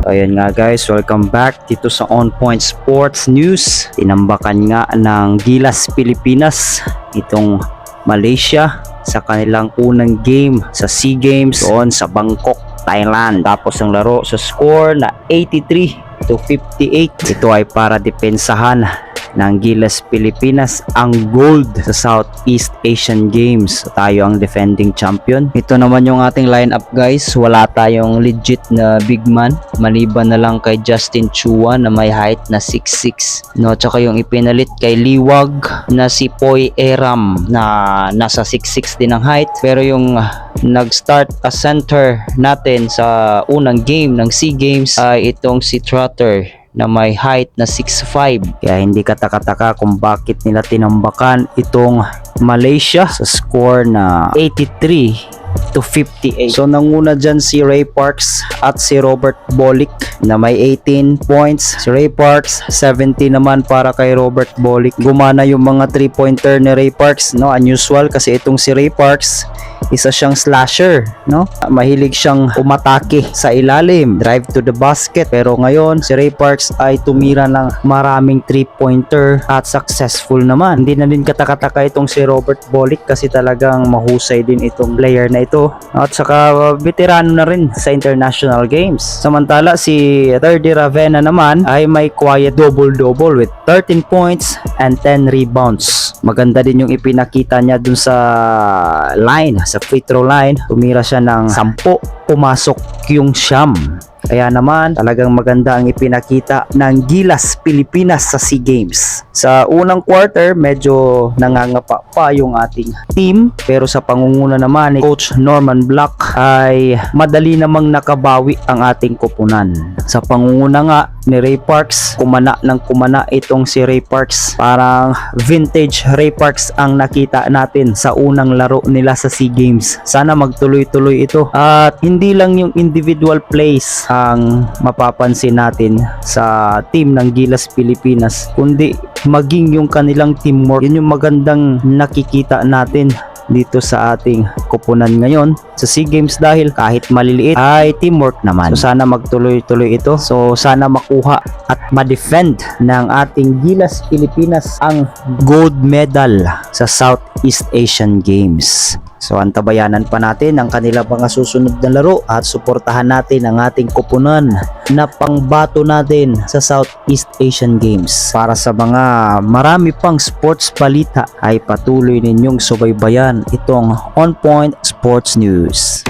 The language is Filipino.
Ayan nga guys, welcome back dito sa On Point Sports News. Tinambakan nga ng Gilas Pilipinas itong Malaysia sa kanilang unang game sa SEA Games doon sa Bangkok, Thailand. Tapos ang laro sa score na 83-58. Ito ay para depensahan ng Gilas Pilipinas ang gold sa Southeast Asian Games. So, tayo ang defending champion. Ito naman yung ating lineup guys. Wala tayong legit na big man, maliban na lang kay Justin Chua na may height na 6'6", no? Tsaka yung ipinalit kay Liwag na si Poy Eram na nasa 6'6 din ang height. Pero yung nag-start as center natin sa unang game ng SEA Games ay itong si Trotter na may height na 6'5". Kaya hindi kataka-taka kung bakit nila tinambakan itong Malaysia sa score na 83-58. So nanguna dyan si Ray Parks at si Robert Bolick na may 18 points. Si Ray Parks 70 naman para kay Robert Bolick. Gumana yung mga 3-pointer ni Ray Parks, no? Unusual kasi itong si Ray Parks isa siyang slasher, no? Mahilig siyang umatake sa ilalim, drive to the basket. Pero ngayon si Ray Parks ay tumira ng maraming 3-pointer at successful naman. Hindi na din katakataka itong si Robert Bolick kasi talagang mahusay din itong player na ito. At saka veterano na rin sa international games. Samantala si Thirdy Ravena naman ay may quiet double-double with 13 points and 10 rebounds. Maganda din yung ipinakita niya dun sa line, sa free throw line. Tumira siya ng 10, pumasok yung 9. Kaya naman talagang maganda ang ipinakita ng Gilas Pilipinas sa SEA Games. Sa unang quarter medyo nangangapa pa yung ating team, pero sa pangunguna naman ni Coach Norman Black ay madali namang nakabawi ang ating koponan. Sa pangunguna nga ni Ray Parks, kumana ng kumana itong si Ray Parks. Parang vintage Ray Parks ang nakita natin sa unang laro nila sa SEA Games. Sana magtuloy-tuloy ito at hindi lang yung individual plays ang mapapansin natin sa team ng Gilas Pilipinas, kundi maging yung kanilang teamwork. Yun yung magandang nakikita natin dito sa ating koponan ngayon sa SEA Games dahil kahit maliliit ay teamwork naman. So sana magtuloy-tuloy ito. So sana makuha at ma-defend ng ating Gilas Pilipinas ang gold medal sa Southeast Asian Games. So antabayanan pa natin ang kanila mga susunod na laro at suportahan natin ang ating koponan na pangbato natin sa Southeast Asian Games. Para sa mga marami pang sports balita ay patuloy ninyong subaybayan itong On Point Sports News.